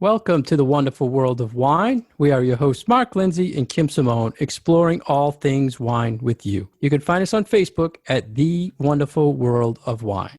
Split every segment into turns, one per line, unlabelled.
Welcome to the wonderful world of wine. We are your hosts, Mark Lindsay and Kim Simone, exploring all things wine with you. You can find us on Facebook at The Wonderful World of Wine.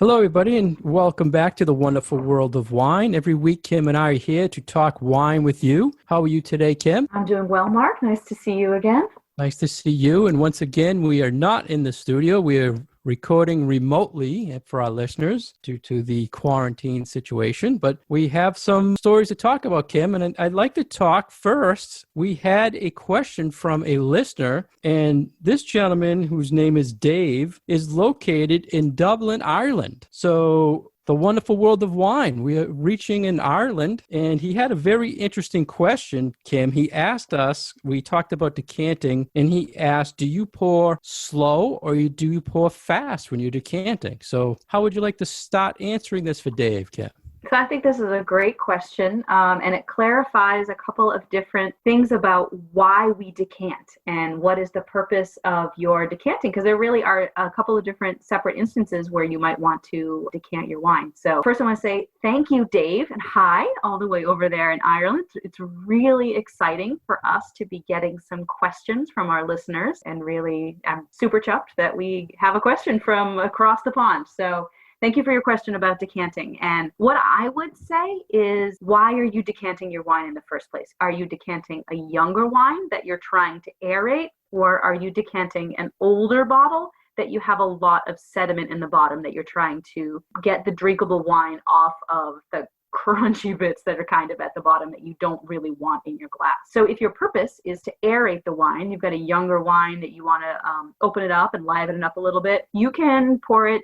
Hello, everybody, and welcome back to the wonderful world of wine. Every week, Kim and I are here to talk wine with you. How are you today, Kim?
I'm doing well, Mark. Nice to see you again.
Nice to see you. And once again, we are not in the studio. We are recording remotely for our listeners due to the quarantine situation. But we have some stories to talk about, Kim. And I'd like to talk first. We had a question from a listener, and this gentleman, whose name is Dave, is located in Dublin, Ireland. So the wonderful world of wine. We are reaching in Ireland, and he had a very interesting question, Kim. He asked us, we talked about decanting, and he asked, do you pour slow or do you pour fast when you're decanting? So how would you like to start answering this for Dave, Kim?
So I think this is a great question, and it clarifies a couple of different things about why we decant and what is the purpose of your decanting, because there really are a couple of different separate instances where you might want to decant your wine. So first I want to say thank you, Dave, and hi all the way over there in Ireland. It's really exciting for us to be getting some questions from our listeners, and really I'm super chuffed that we have a question from across the pond. So thank you for your question about decanting. And what I would say is, why are you decanting your wine in the first place? Are you decanting a younger wine that you're trying to aerate, or are you decanting an older bottle that you have a lot of sediment in the bottom that you're trying to get the drinkable wine off of the crunchy bits that are kind of at the bottom that you don't really want in your glass? So if your purpose is to aerate the wine, you've got a younger wine that you want to open it up and liven it up a little bit, you can pour it,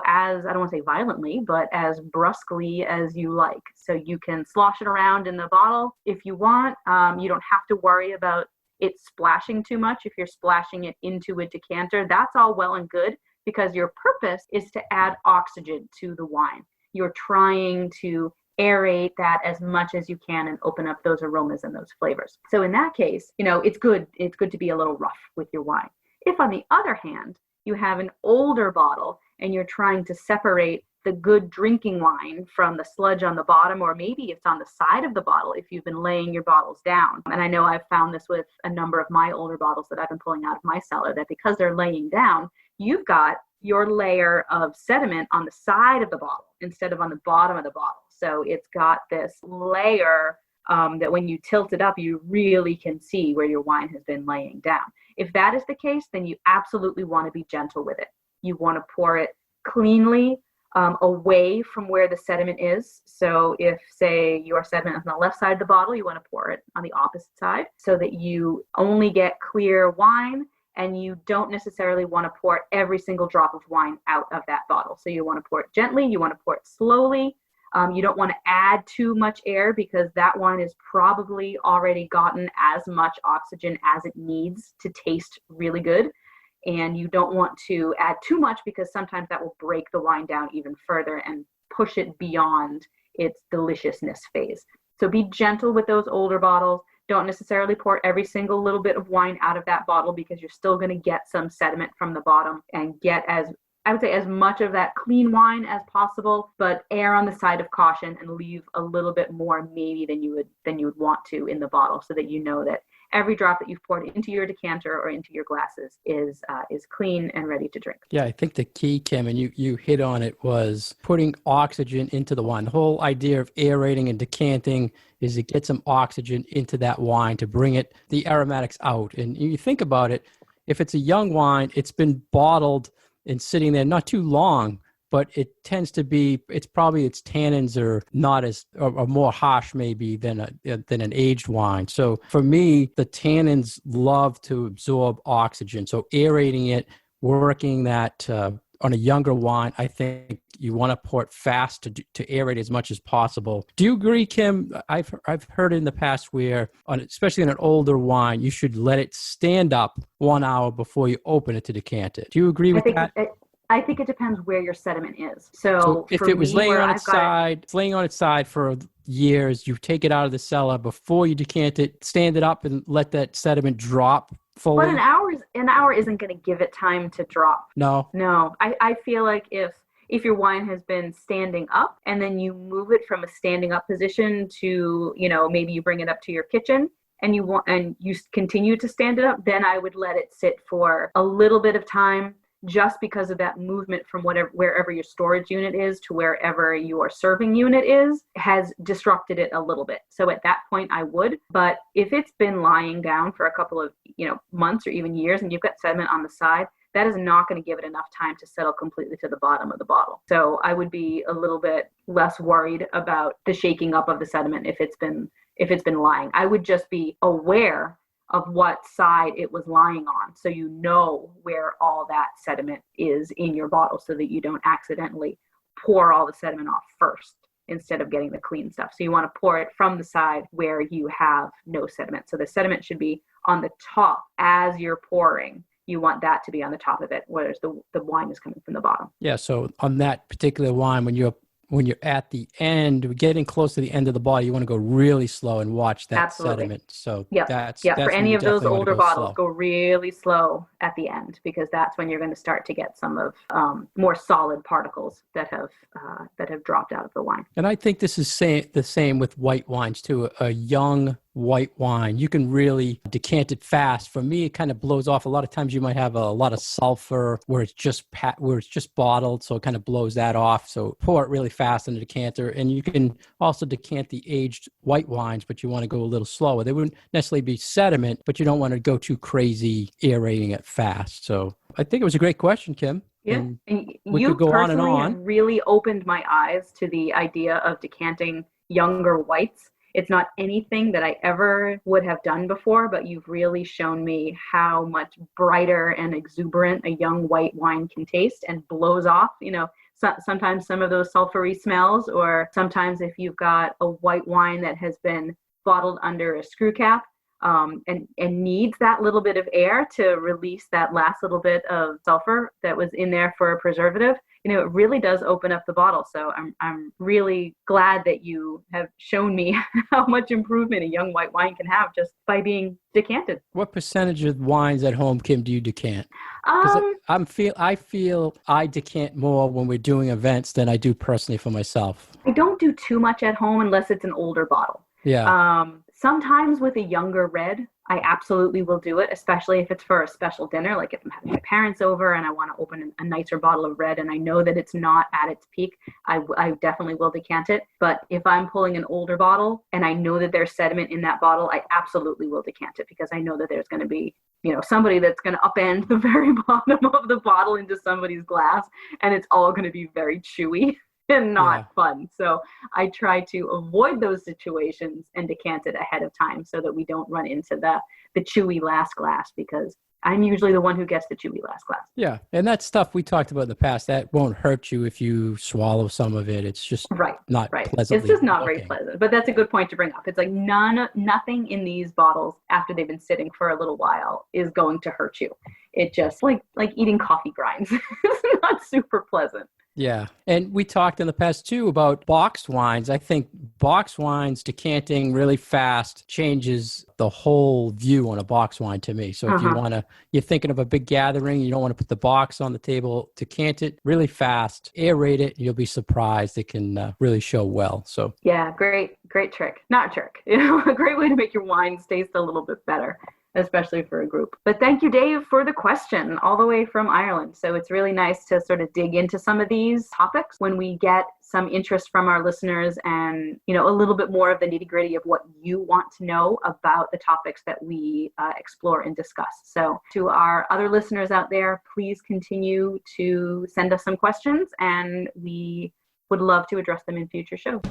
as, I don't want to say violently, but as brusquely as you like. So you can slosh it around in the bottle if you want. You don't have to worry about it splashing too much. If you're splashing it into a decanter, that's all well and good, because your purpose is to add oxygen to the wine. You're trying to aerate that as much as you can and open up those aromas and those flavors. So in that case, it's good to be a little rough with your wine. If, on the other hand, you have an older bottle and you're trying to separate the good drinking wine from the sludge on the bottom, or maybe it's on the side of the bottle if you've been laying your bottles down. And I know I've found this with a number of my older bottles that I've been pulling out of my cellar, that because they're laying down, you've got your layer of sediment on the side of the bottle instead of on the bottom of the bottle. So it's got this layer that when you tilt it up, you really can see where your wine has been laying down. If that is the case, then you absolutely want to be gentle with it. You want to pour it cleanly away from where the sediment is. So if, say, your sediment is on the left side of the bottle, you want to pour it on the opposite side so that you only get clear wine, and you don't necessarily want to pour every single drop of wine out of that bottle. So you want to pour it gently, you want to pour it slowly. You don't want to add too much air, because that wine has probably already gotten as much oxygen as it needs to taste really good. And you don't want to add too much, because sometimes that will break the wine down even further and push it beyond its deliciousness phase. So be gentle with those older bottles. Don't necessarily pour every single little bit of wine out of that bottle, because you're still going to get some sediment from the bottom, and get, I would say, as much of that clean wine as possible, but err on the side of caution and leave a little bit more maybe than you would want to in the bottle, so that you know that every drop that you've poured into your decanter or into your glasses is clean and ready to drink.
Yeah, I think the key, Kim, and you hit on it, was putting oxygen into the wine. The whole idea of aerating and decanting is to get some oxygen into that wine to bring the aromatics out. And you think about it, if it's a young wine, it's been bottled and sitting there not too long, but it tends to be, its tannins are not as, or more harsh maybe than an aged wine. So for me, the tannins love to absorb oxygen. So aerating it, working that on a younger wine, I think you want to pour it fast to aerate as much as possible. Do you agree, Kim? I've heard in the past where, especially in an older wine, you should let it stand up 1 hour before you open it to decant it. Do you agree with that?
I think it depends where your sediment is.
So
So
if
for
it was
me,
laying
where
on
I've
its
got it,
side, it's laying on its side for years, you take it out of the cellar before you decant it, stand it up and let that sediment drop
but
fully?
an hour isn't going to give it time to drop.
No.
No, I feel like if your wine has been standing up and then you move it from a standing up position to, maybe you bring it up to your kitchen and you continue to stand it up, then I would let it sit for a little bit of time, just because of that movement from wherever your storage unit is to wherever your serving unit is has disrupted it a little bit. So at that point I would, but if it's been lying down for a couple of, months or even years and you've got sediment on the side, that is not going to give it enough time to settle completely to the bottom of the bottle. So I would be a little bit less worried about the shaking up of the sediment if it's been lying. I would just be aware of what side it was lying on, so you know where all that sediment is in your bottle, so that you don't accidentally pour all the sediment off first instead of getting the clean stuff. So you want to pour it from the side where you have no sediment. So the sediment should be on the top as you're pouring. You want that to be on the top of it, whereas the wine is coming from the bottom.
Yeah. So on that particular wine, when you're at the end, getting close to the end of the bottle, you want to go really slow and watch that sediment. So that's
for any of those older bottles,
slow.
go really slow at the end, because that's when you're going to start to get some of more solid particles that have dropped out of the wine.
And I think this is the same with white wines too. A young white wine, you can really decant it fast. For me, it kind of blows off. A lot of times you might have a lot of sulfur where it's just bottled, so it kind of blows that off. So pour it really fast in the decanter. And you can also decant the aged white wines, but you want to go a little slower. They wouldn't necessarily be sediment, but you don't want to go too crazy aerating it fast. So I think it was a great question, Kim.
Yeah,
and
you
could go on and
personally
on.
have really opened my eyes to the idea of decanting younger whites. It's not anything that I ever would have done before, but you've really shown me how much brighter and exuberant a young white wine can taste and blows off, sometimes some of those sulfury smells, or sometimes if you've got a white wine that has been bottled under a screw cap, and needs that little bit of air to release that last little bit of sulfur that was in there for a preservative, it really does open up the bottle. So I'm really glad that you have shown me how much improvement a young white wine can have just by being decanted.
What percentage of wines at home, Kim, do you decant? Because I feel I decant more when we're doing events than I do personally for myself.
I don't do too much at home unless it's an older bottle.
Yeah.
Sometimes with a younger red, I absolutely will do it, especially if it's for a special dinner, like if I'm having my parents over and I want to open a nicer bottle of red and I know that it's not at its peak, I definitely will decant it. But if I'm pulling an older bottle and I know that there's sediment in that bottle, I absolutely will decant it, because I know that there's going to be, somebody that's going to upend the very bottom of the bottle into somebody's glass, and it's all going to be very chewy and not fun. So I try to avoid those situations and decant it ahead of time so that we don't run into the chewy last glass, because I'm usually the one who gets the chewy last glass. Yeah.
And that stuff we talked about in the past, that won't hurt you if you swallow some of it. It's just not pleasant.
It's just not very pleasant. But that's a good point to bring up. It's like nothing in these bottles after they've been sitting for a little while is going to hurt you. It just like eating coffee grinds. It's not super pleasant.
Yeah. And we talked in the past too about boxed wines. I think boxed wines decanting really fast changes the whole view on a boxed wine to me. So if you're thinking of a big gathering, you don't want to put the box on the table, decant it really fast, aerate it, you'll be surprised. It can really show well. So
yeah, great trick. Not a trick. A great way to make your wines taste a little bit better, especially for a group. But thank you, Dave, for the question all the way from Ireland. So it's really nice to sort of dig into some of these topics when we get some interest from our listeners and, a little bit more of the nitty gritty of what you want to know about the topics that we explore and discuss. So to our other listeners out there, please continue to send us some questions, and we would love to address them in future shows.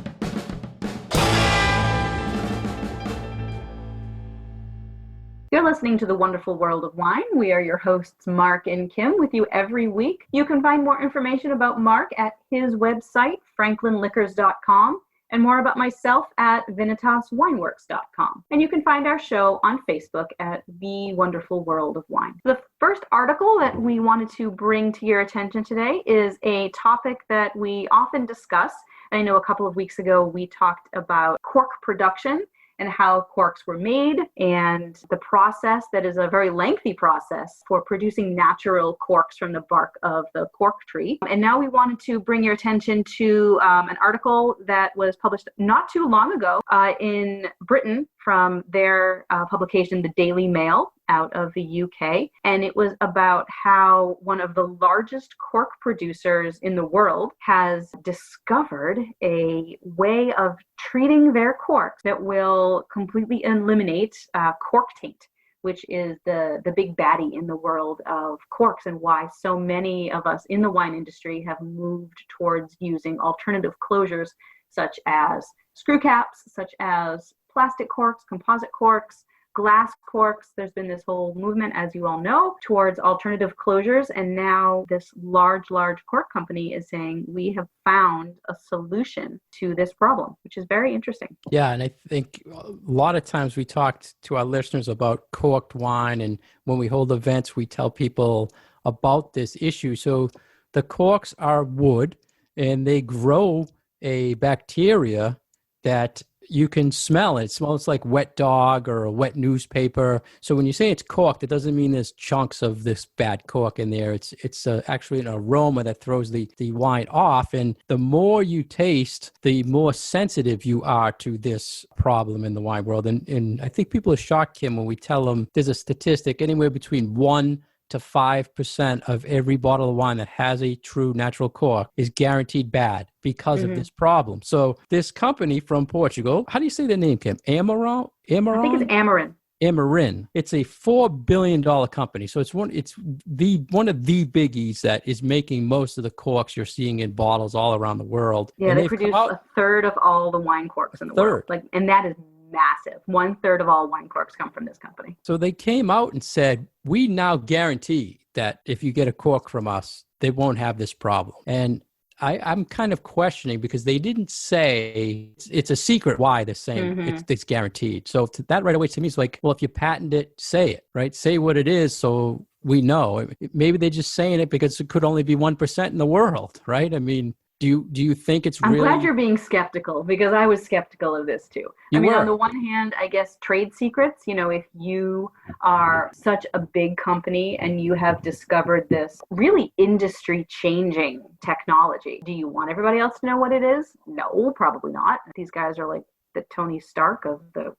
You're listening to The Wonderful World of Wine. We are your hosts, Mark and Kim, with you every week. You can find more information about Mark at his website, franklinliquors.com, and more about myself at vinitaswineworks.com. And you can find our show on Facebook at The Wonderful World of Wine. The first article that we wanted to bring to your attention today is a topic that we often discuss. I know a couple of weeks ago we talked about cork production and how corks were made and the process that is a very lengthy process for producing natural corks from the bark of the cork tree. And now we wanted to bring your attention to an article that was published not too long ago in Britain from their publication, The Daily Mail, out of the UK. And it was about how one of the largest cork producers in the world has discovered a way of treating their corks that will completely eliminate cork taint, which is the big baddie in the world of corks, and why so many of us in the wine industry have moved towards using alternative closures such as screw caps, such as plastic corks, composite corks, glass corks. There's been this whole movement, as you all know, towards alternative closures. And now this large cork company is saying we have found a solution to this problem, which is very interesting.
Yeah, and I think a lot of times we talked to our listeners about corked wine, and when we hold events, we tell people about this issue. So the corks are wood, and they grow a bacteria that you can smell. It smells like wet dog or a wet newspaper. So when you say it's corked, it doesn't mean there's chunks of this bad cork in there. It's actually an aroma that throws the wine off. And the more you taste, the more sensitive you are to this problem in the wine world. And I think people are shocked, Kim, when we tell them there's a statistic anywhere between 1% to 5% of every bottle of wine that has a true natural cork is guaranteed bad because of this problem. So this company from Portugal, how do you say their name, Kim? Amaron?
I think it's Amarin.
Amarin. It's a $4 billion company. So it's one of the biggies that is making most of the corks you're seeing in bottles all around the world.
Yeah,
and
they produce a third of all the wine corks in the world. And that is massive. 1/3 of all wine corks come from this company.
So they came out and said, we now guarantee that if you get a cork from us, they won't have this problem. And I'm kind of questioning because they didn't say it's a secret why they're saying it's guaranteed. So that right away to me is like, well, if you patent it, say it, right? Say what it is so we know. Maybe they're just saying it because it could only be 1% in the world, right? I mean, do you think it's really...
I'm glad you're being skeptical because I was skeptical of this too. On the one hand, I guess trade secrets, if you are such a big company and you have discovered this really industry changing technology, do you want everybody else to know what it is? No, probably not. These guys are like the Tony Stark of the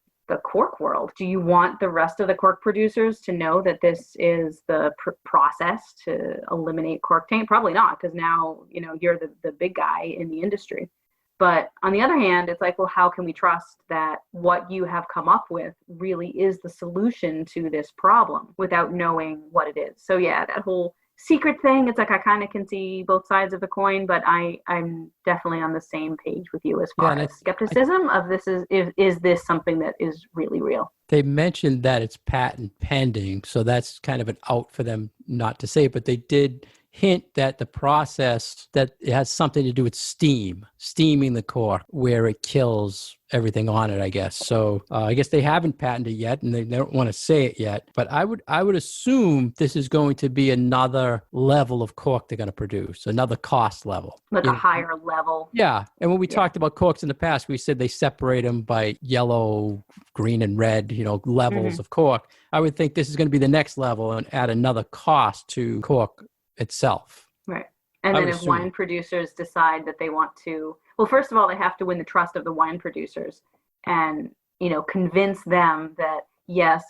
cork world. Do you want the rest of the cork producers to know that this is the process to eliminate cork taint? Probably not, because now, you're the big guy in the industry. But on the other hand, it's like, well, how can we trust that what you have come up with really is the solution to this problem without knowing what it is? So yeah, that whole secret thing, it's like I kind of can see both sides of the coin, but I'm definitely on the same page with you as far as skepticism of this is this something that is really real?
They mentioned that it's patent pending, so that's kind of an out for them not to say it, but they did hint that the process that it has something to do with steaming the cork where it kills everything on it, I guess. So I guess they haven't patented it yet and they don't want to say it yet, but I would assume this is going to be another level of cork they're going to produce, another cost level.
Like a higher level.
Yeah. And when we talked about corks in the past, we said they separate them by yellow, green, and red, levels of cork. I would think this is going to be the next level and add another cost to cork itself.
Right. And then if wine producers decide that they want to, well, first of all, they have to win the trust of the wine producers and, convince them that, yes,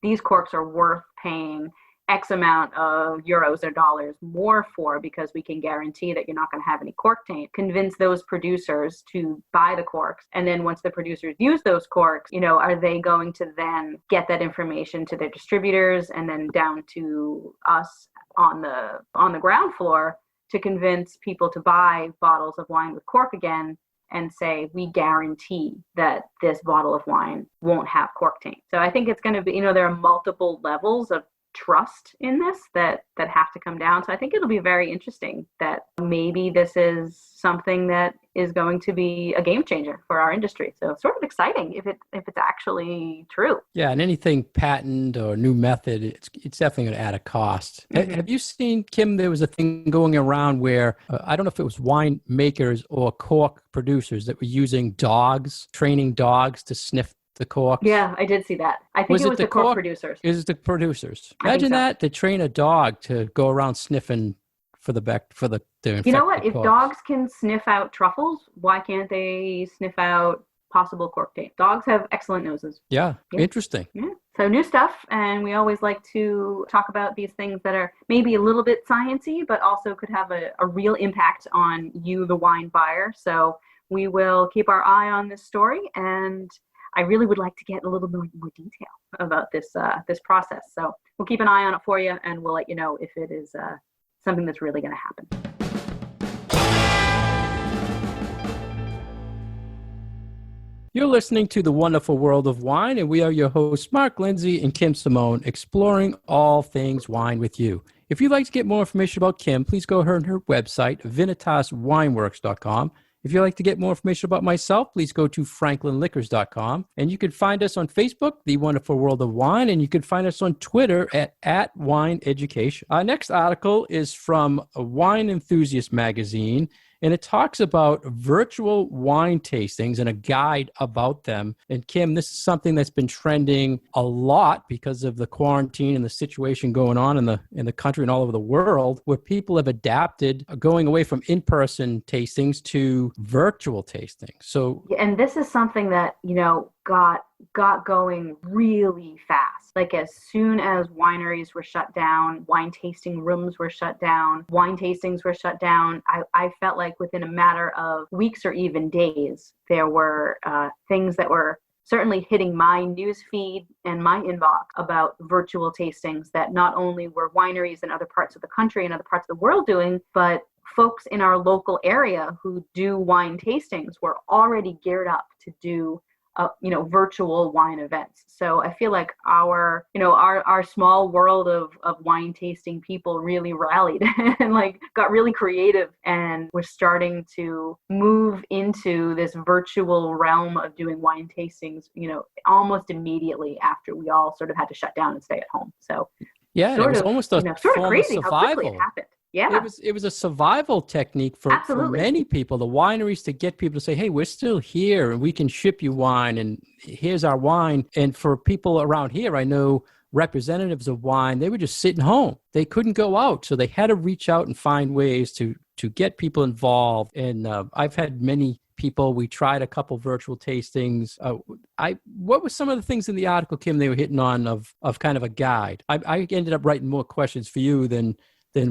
these corks are worth paying X amount of euros or dollars more for because we can guarantee that you're not going to have any cork taint. Convince those producers to buy the corks. And then once the producers use those corks, are they going to then get that information to their distributors and then down to us on the ground floor to convince people to buy bottles of wine with cork again and say, we guarantee that this bottle of wine won't have cork taint. So I think it's going to be, there are multiple levels of trust in this that have to come down. So I think it'll be very interesting that maybe this is something that is going to be a game changer for our industry. So it's sort of exciting if it's actually true.
Yeah, and anything patent or new method, it's definitely going to add a cost. Have you seen, Kim, there was a thing going around where, I don't know if it was wine makers or cork producers that were using dogs, training dogs to sniff the corks.
Yeah, I did see that. I think it was the cork producers.
It was the producers. Imagine that, to train a dog to go around sniffing for the infected
You know what? If
corks.
dogs can sniff out truffles, why can't they sniff out possible cork taint? Dogs have excellent noses.
Yeah. Interesting.
Yeah. So new stuff, and we always like to talk about these things that are maybe a little bit sciencey, but also could have a real impact on you, the wine buyer. So we will keep our eye on this story, and I really would like to get a little bit more detail about this process. So we'll keep an eye on it for you, and we'll let you know if it is something that's really going to happen.
You're listening to The Wonderful World of Wine, and we are your hosts, Mark Lindsay and Kim Simone, exploring all things wine with you. If you'd like to get more information about Kim, please go to her website, vinitaswineworks.com. If you'd like to get more information about myself, please go to franklinliquors.com. And you can find us on Facebook, The Wonderful World of Wine, and you can find us on Twitter at Wine Education. Our next article is from Wine Enthusiast magazine, and it talks about virtual wine tastings and a guide about them. And Kim, this is something that's been trending a lot because of the quarantine and the situation going on in the country and all over the world, where people have adapted going away from in-person tastings to virtual tastings. So,
and this is something that, got going really fast. Like as soon as wineries were shut down, wine tasting rooms were shut down, wine tastings were shut down, I felt like within a matter of weeks or even days, there were things that were certainly hitting my news feed and my inbox about virtual tastings that not only were wineries in other parts of the country and other parts of the world doing, but folks in our local area who do wine tastings were already geared up to do virtual wine events. So I feel like our small world of wine tasting people really rallied and got really creative, and we're starting to move into this virtual realm of doing wine tastings, almost immediately after we all sort of had to shut down and stay at home. So
yeah, it was almost a
sort of
form
crazy
of
how
survival.
quickly it happened. Yeah.
It was a survival technique for many people, the wineries, to get people to say, hey, we're still here and we can ship you wine, and here's our wine. And for people around here, I know representatives of wine, they were just sitting home. They couldn't go out. So they had to reach out and find ways to get people involved. And I've had many people, we tried a couple virtual tastings. What were some of the things in the article, Kim, they were hitting on of kind of a guide? I ended up writing more questions for you than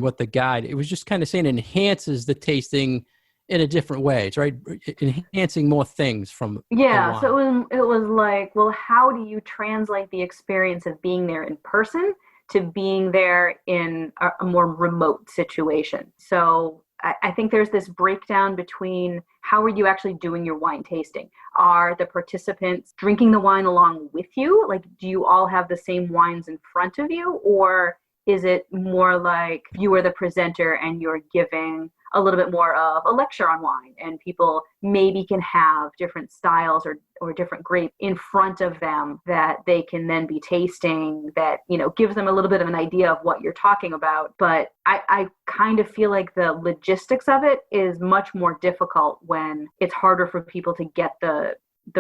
what the guide. It was just kind of saying enhances the tasting in a different way. It's right, enhancing more things from
yeah. So it was like, well, how do you translate the experience of being there in person to being there in a more remote situation? So I think there's this breakdown between how are you actually doing your wine tasting? Are the participants drinking the wine along with you? Like, do you all have the same wines in front of you, or is it more like you are the presenter and you're giving a little bit more of a lecture on wine, and people maybe can have different styles or different grapes in front of them that they can then be tasting, that, gives them a little bit of an idea of what you're talking about. But I kind of feel like the logistics of it is much more difficult when it's harder for people to get the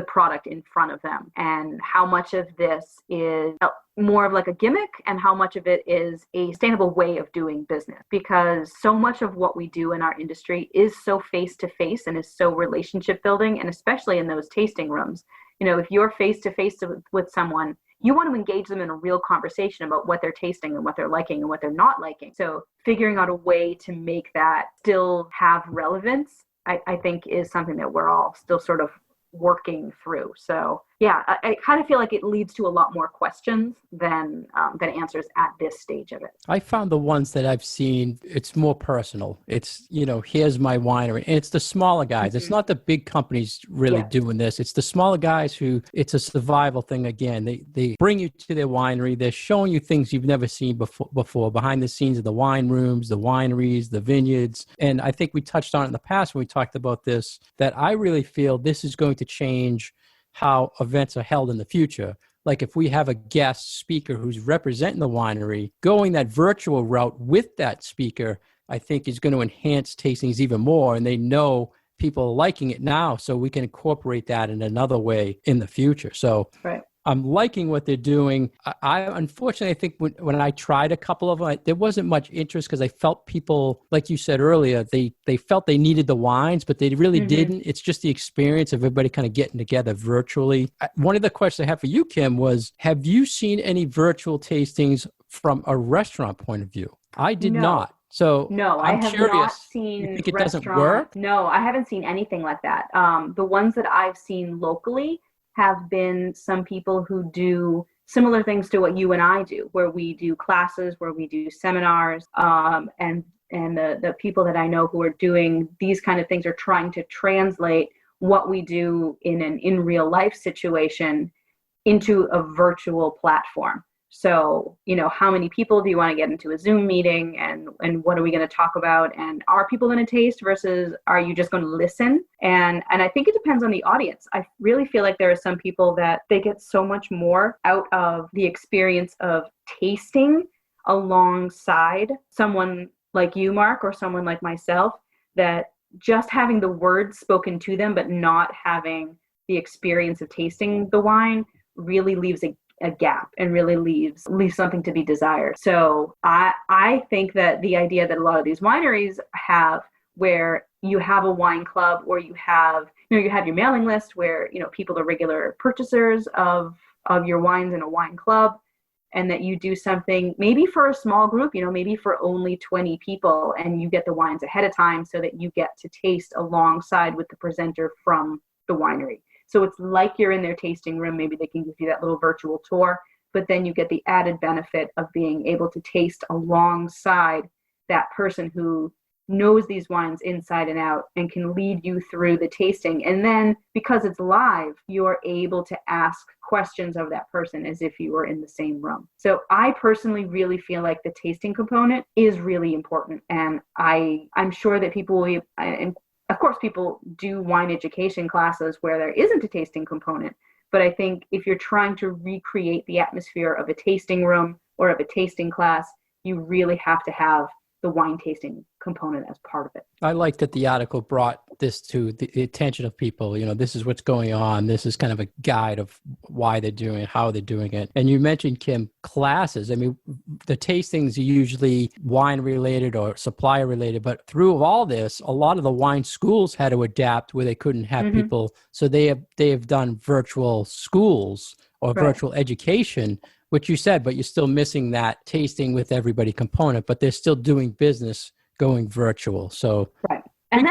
product in front of them, and how much of this is more of like a gimmick and how much of it is a sustainable way of doing business, because so much of what we do in our industry is so face-to-face and is so relationship building. And especially in those tasting rooms, if you're face-to-face with someone, you want to engage them in a real conversation about what they're tasting and what they're liking and what they're not liking. So figuring out a way to make that still have relevance, I think, is something that we're all still sort of working through. So yeah, I kind of feel like it leads to a lot more questions than answers at this stage of it.
I found the ones that I've seen, it's more personal. It's, here's my winery. And it's the smaller guys. It's not the big companies really doing this. It's the smaller guys who, it's a survival thing again. They bring you to their winery. They're showing you things you've never seen before behind the scenes of the wine rooms, the wineries, the vineyards. And I think we touched on it in the past when we talked about this, that I really feel this is going to change how events are held in the future. Like if we have a guest speaker who's representing the winery, going that virtual route with that speaker, I think is going to enhance tastings even more. And they know people are liking it now, so we can incorporate that in another way in the future. So
right.
I'm liking what they're doing. I unfortunately, I think when I tried a couple of them, there wasn't much interest because I felt people, like you said earlier, they felt they needed the wines, but they really didn't. It's just the experience of everybody kind of getting together virtually. One of the questions I have for you, Kim, was, have you seen any virtual tastings from a restaurant point of view? I did not. So
no,
I'm
I have
curious.
not seen.
You think it doesn't work?
No, I haven't seen anything like that. The ones that I've seen locally have been some people who do similar things to what you and I do, where we do classes, where we do seminars, and the people that I know who are doing these kind of things are trying to translate what we do in an in real life situation into a virtual platform. So, how many people do you want to get into a Zoom meeting, and what are we going to talk about? And are people going to taste versus are you just going to listen? And I think it depends on the audience. I really feel like there are some people that they get so much more out of the experience of tasting alongside someone like you, Mark, or someone like myself, that just having the words spoken to them, but not having the experience of tasting the wine really leaves a gap and really leaves something to be desired. So I think that the idea that a lot of these wineries have, where you have a wine club, or you have your mailing list where, people are regular purchasers of your wines in a wine club, and that you do something maybe for a small group, maybe for only 20 people, and you get the wines ahead of time so that you get to taste alongside with the presenter from the winery. So it's like you're in their tasting room. Maybe they can give you that little virtual tour, but then you get the added benefit of being able to taste alongside that person who knows these wines inside and out and can lead you through the tasting. And then because it's live, you're able to ask questions of that person as if you were in the same room. So I personally really feel like the tasting component is really important. And I'm sure that people will, and of course, people do wine education classes where there isn't a tasting component. But I think if you're trying to recreate the atmosphere of a tasting room or of a tasting class, you really have to have the wine tasting component as part of it.
I like that the article brought this to the attention of people. This is what's going on. This is kind of a guide of why they're doing it, how they're doing it. And you mentioned, Kim, classes. I mean, the tastings are usually wine related or supplier related, but through all this, a lot of the wine schools had to adapt where they couldn't have people. So they have done virtual schools or virtual education, which you said, but you're still missing that tasting with everybody component, but they're still doing business going virtual. So
right. And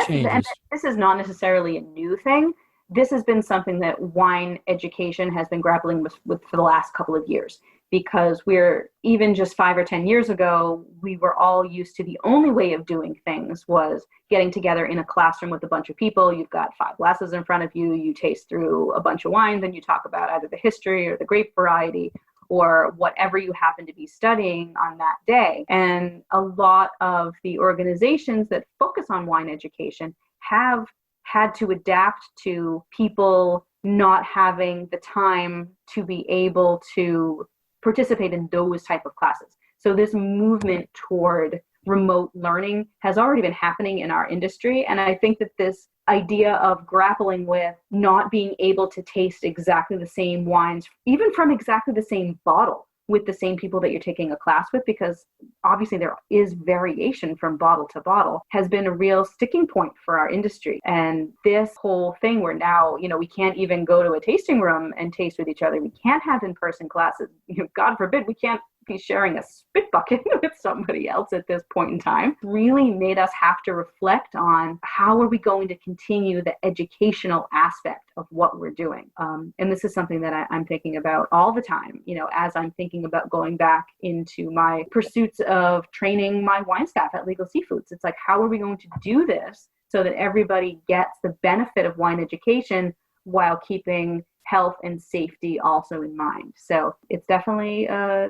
this is not necessarily a new thing. This has been something that wine education has been grappling with for the last couple of years, because we're even just 5 or 10 years ago, we were all used to the only way of doing things was getting together in a classroom with a bunch of people. You've got 5 glasses in front of you, you taste through a bunch of wines, and you talk about either the history or the grape variety or whatever you happen to be studying on that day. And a lot of the organizations that focus on wine education have had to adapt to people not having the time to be able to participate in those type of classes. So this movement toward remote learning has already been happening in our industry. And I think that this idea of grappling with not being able to taste exactly the same wines, even from exactly the same bottle, with the same people that you're taking a class with, because obviously there is variation from bottle to bottle, has been a real sticking point for our industry. And this whole thing where now, we can't even go to a tasting room and taste with each other. We can't have in-person classes. God forbid, we can't be sharing a spit bucket with somebody else at this point in time. Really made us have to reflect on how are we going to continue the educational aspect of what we're doing. And this is something that I'm thinking about all the time, as I'm thinking about going back into my pursuits of training my wine staff at Legal Seafoods. It's like, how are we going to do this so that everybody gets the benefit of wine education while keeping health and safety also in mind? So it's definitely a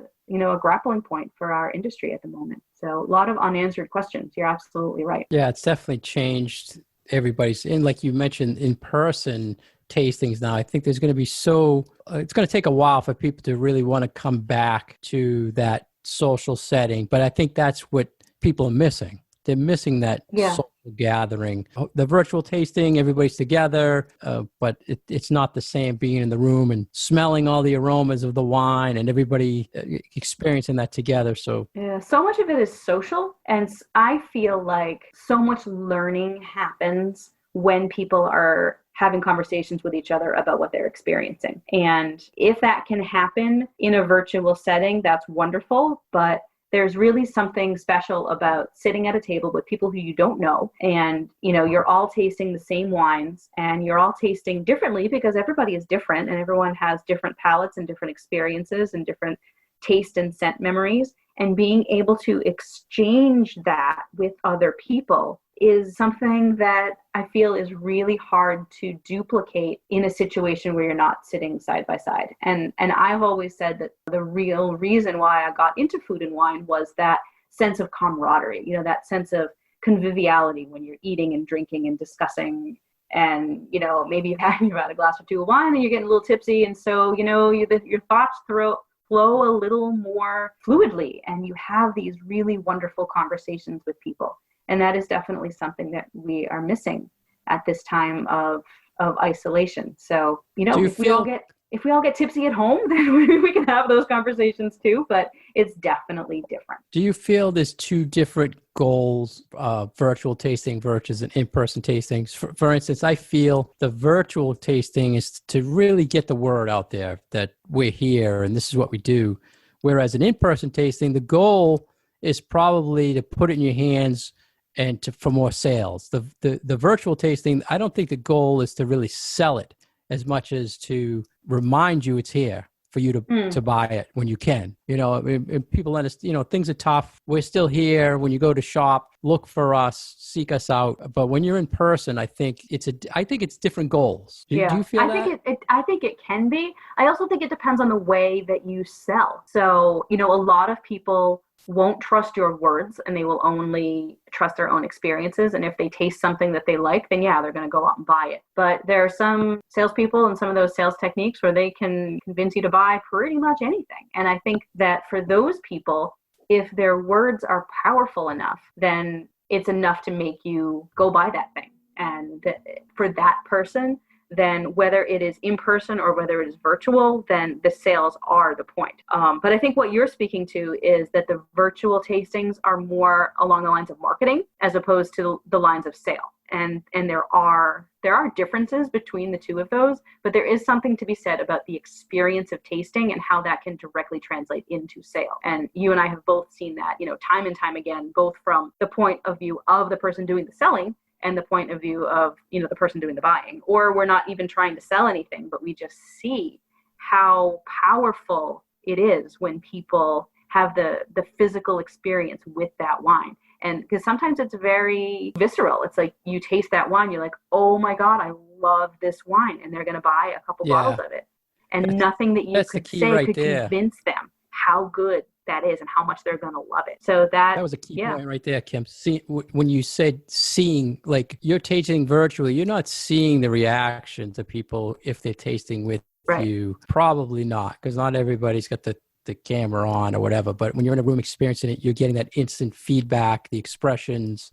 grappling point for our industry at the moment. So a lot of unanswered questions. You're absolutely right.
Yeah, it's definitely changed everybody's, and like you mentioned, in-person tastings now. I think there's going to be it's going to take a while for people to really want to come back to that social setting. But I think that's what people are missing. They're missing that social gathering. The virtual tasting, everybody's together, but it's not the same being in the room and smelling all the aromas of the wine and everybody experiencing that together. So
yeah, so much of it is social. And I feel like so much learning happens when people are having conversations with each other about what they're experiencing. And if that can happen in a virtual setting, that's wonderful. But there's really something special about sitting at a table with people who you don't know, and you're all tasting the same wines, and you're all tasting differently because everybody is different and everyone has different palates and different experiences and different taste and scent memories, and being able to exchange that with other people is something that I feel is really hard to duplicate in a situation where you're not sitting side by side. And I've always said that the real reason why I got into food and wine was that sense of camaraderie, that sense of conviviality when you're eating and drinking and discussing. And, maybe you've had a glass or two of wine and you're getting a little tipsy. And so, your thoughts flow a little more fluidly, and you have these really wonderful conversations with people. And that is definitely something that we are missing at this time of isolation. So, if we all get tipsy at home, then we can have those conversations too, but it's definitely different.
do you feel there's two different goals, virtual tasting versus an in-person tasting? For instance, I feel the virtual tasting is to really get the word out there that we're here and this is what we do. Whereas an in-person tasting, the goal is probably to put it in your hands and for more sales. The virtual tasting, I don't think the goal is to really sell it as much as to remind you it's here for you to buy it when you can. People understand, things are tough. We're still here. When you go to shop, look for us, seek us out. But when you're in person, I think it's different goals. Do you feel that?
I think it can be. I also think it depends on the way that you sell. So, a lot of people won't trust your words and they will only trust their own experiences. And if they taste something that they like, then they're going to go out and buy it. But there are some salespeople and some of those sales techniques where they can convince you to buy pretty much anything. And I think that for those people, if their words are powerful enough, then it's enough to make you go buy that thing. And for that person, then whether it is in person or whether it is virtual, then the sales are the point. But I think what you're speaking to is that the virtual tastings are more along the lines of marketing as opposed to the lines of sale. And there are differences between the two of those, but there is something to be said about the experience of tasting and how that can directly translate into sale. And you and I have both seen that, time and time again, both from the point of view of the person doing the selling and the point of view of, the person doing the buying. Or we're not even trying to sell anything, but we just see how powerful it is when people have the physical experience with that wine. And because sometimes it's very visceral. It's like you taste that wine, you're like, oh my God, I love this wine. And they're going to buy a couple bottles of it. And nothing that you could say could convince them how good that is and how much they're going to love it. So that
was a key point right there, Kim. See, when you said seeing, like you're tasting virtually, you're not seeing the reactions of people if they're tasting with you. Probably not, because not everybody's got the camera on or whatever. But when you're in a room experiencing it, you're getting that instant feedback, the expressions,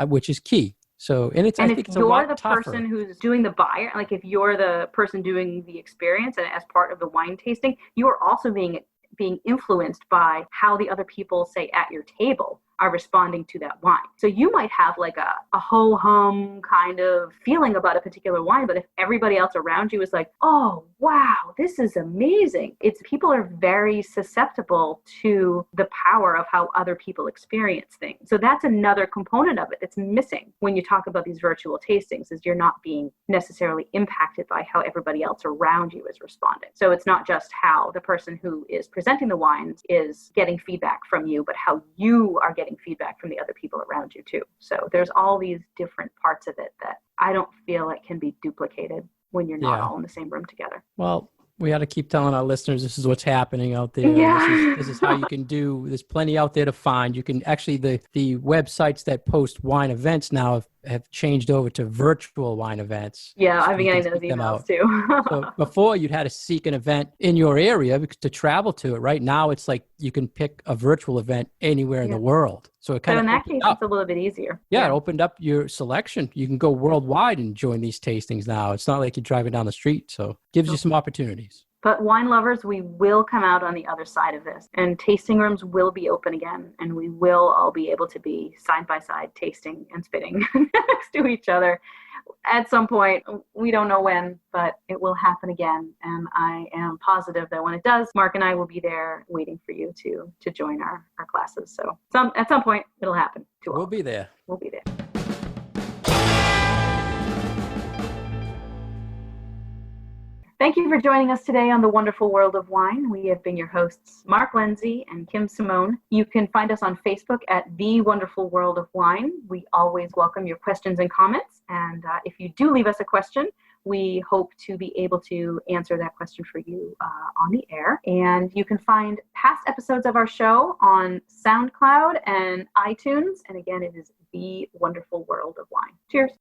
which is key. So, I think it's a lot tougher.
Person who's doing the buyer, like if you're the person doing the experience and as part of the wine tasting, you are also being influenced by how the other people say at your table are responding to that wine. So you might have like a ho-hum kind of feeling about a particular wine, but if everybody else around you is like, oh, wow, this is amazing. People are very susceptible to the power of how other people experience things. So that's another component of it that's missing when you talk about these virtual tastings, is you're not being necessarily impacted by how everybody else around you is responding. So it's not just how the person who is presenting the wines is getting feedback from you, but how you are getting feedback from the other people around you too. So there's all these different parts of it that I don't feel like can be duplicated when you're not all in the same room together.
Well, we got to keep telling our listeners this is what's happening out there.
Yeah.
This is how you can do. There's plenty out there to find. You can actually, the websites that post wine events now have changed over to virtual wine events.
Yeah,
So
I've been getting those emails too.
So before you'd had to seek an event in your area to travel to it. Right now it's like you can pick a virtual event anywhere in the world. So it kind
so
of
in that case, it's a little bit easier.
Yeah, it opened up your selection. You can go worldwide and join these tastings now. It's not like you're driving down the street. So it gives you some opportunities.
But wine lovers, we will come out on the other side of this, and tasting rooms will be open again, and we will all be able to be side by side tasting and spitting next to each other at some point. We don't know when, but it will happen again, and I am positive that when it does, Mark and I will be there waiting for you to join our classes. So at some point, it'll happen to all.
We'll be there.
We'll be there. Thank you for joining us today on The Wonderful World of Wine. We have been your hosts, Mark Lindsay and Kim Simone. You can find us on Facebook at The Wonderful World of Wine. We always welcome your questions and comments. And if you do leave us a question, we hope to be able to answer that question for you on the air. And you can find past episodes of our show on SoundCloud and iTunes. And again, it is The Wonderful World of Wine. Cheers.